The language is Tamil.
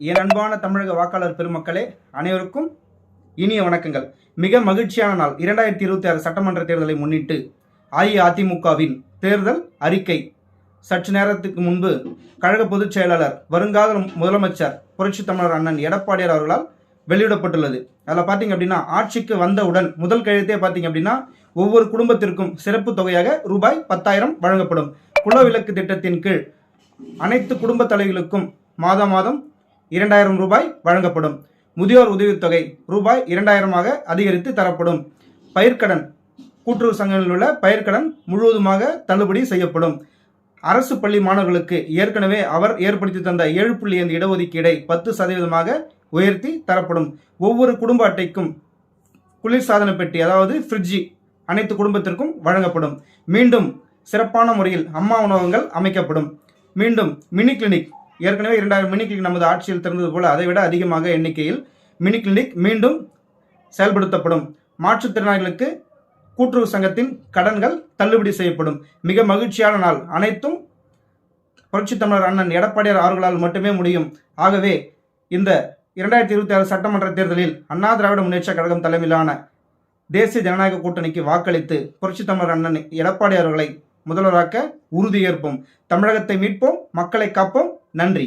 என் அன்பான தமிழக வாக்காளர் பெருமக்களே, அனைவருக்கும் இனிய வணக்கங்கள். மிக மகிழ்ச்சியான நாள். 2026 சட்டமன்ற தேர்தலை முன்னிட்டு அஇஅதிமுகவின் தேர்தல் அறிக்கை சற்று நேரத்துக்கு முன்பு கழக பொதுச் செயலாளர், வருங்கால முதலமைச்சர் புரட்சி தமிழர் அண்ணன் எடப்பாடியார் அவர்களால் வெளியிடப்பட்டுள்ளது. அதில் பார்த்தீங்க அப்படின்னா, ஆட்சிக்கு வந்தவுடன் முதல் கையெழுத்தே பார்த்தீங்க அப்படின்னா, ஒவ்வொரு குடும்பத்திற்கும் சிறப்பு தொகையாக ரூபாய் 10,000 வழங்கப்படும். குலவிளக்கு திட்டத்தின் கீழ் அனைத்து குடும்ப தலைவர்களுக்கும் மாதம் 2,000 ரூபாய் வழங்கப்படும். முதியோர் உதவித்தொகை ரூபாய் 2,000 அதிகரித்து தரப்படும். பயிர்க்கடன், கூட்டுறவு சங்கங்களில் உள்ள பயிர்க்கடன் முழுவதுமாக தள்ளுபடி செய்யப்படும். அரசு பள்ளி மாணவர்களுக்கு ஏற்கனவே அவர் ஏற்படுத்தி தந்த 7.5 இடஒதுக்கீடை 10% உயர்த்தி தரப்படும். ஒவ்வொரு குடும்ப அட்டைக்கும் குளிர்சாதன பெட்டி, அதாவது ஃப்ரிட்ஜி, அனைத்து குடும்பத்திற்கும் வழங்கப்படும். மீண்டும் சிறப்பான முறையில் அம்மா உணவகங்கள் அமைக்கப்படும். மீண்டும் மினி கிளினிக், ஏற்கனவே 2,000 மினி கிளினிக் நமது ஆட்சியில் திறந்தது போல அதைவிட அதிகமாக எண்ணிக்கையில் மினி கிளினிக் மீண்டும் செயல்படுத்தப்படும். மாற்றுத்திறனாளிகளுக்கு கூட்டுறவு சங்கத்தின் கடன்கள் தள்ளுபடி செய்யப்படும். மிக மகிழ்ச்சியான நாள். அனைத்தும் புரட்சி தமிழர் அண்ணன் எடப்பாடியார் அவர்களால் மட்டுமே முடியும். ஆகவே இந்த 2026 சட்டமன்ற தேர்தலில் அண்ணா திராவிட முன்னேற்ற கழகம் தலைமையிலான தேசிய ஜனநாயக கூட்டணிக்கு வாக்களித்து புரட்சி தமிழர் அண்ணன் எடப்பாடி அவர்களை முதல்வராக்க உறுதியேற்போம். தமிழகத்தை மீட்போம், மக்களை காப்போம். நன்றி.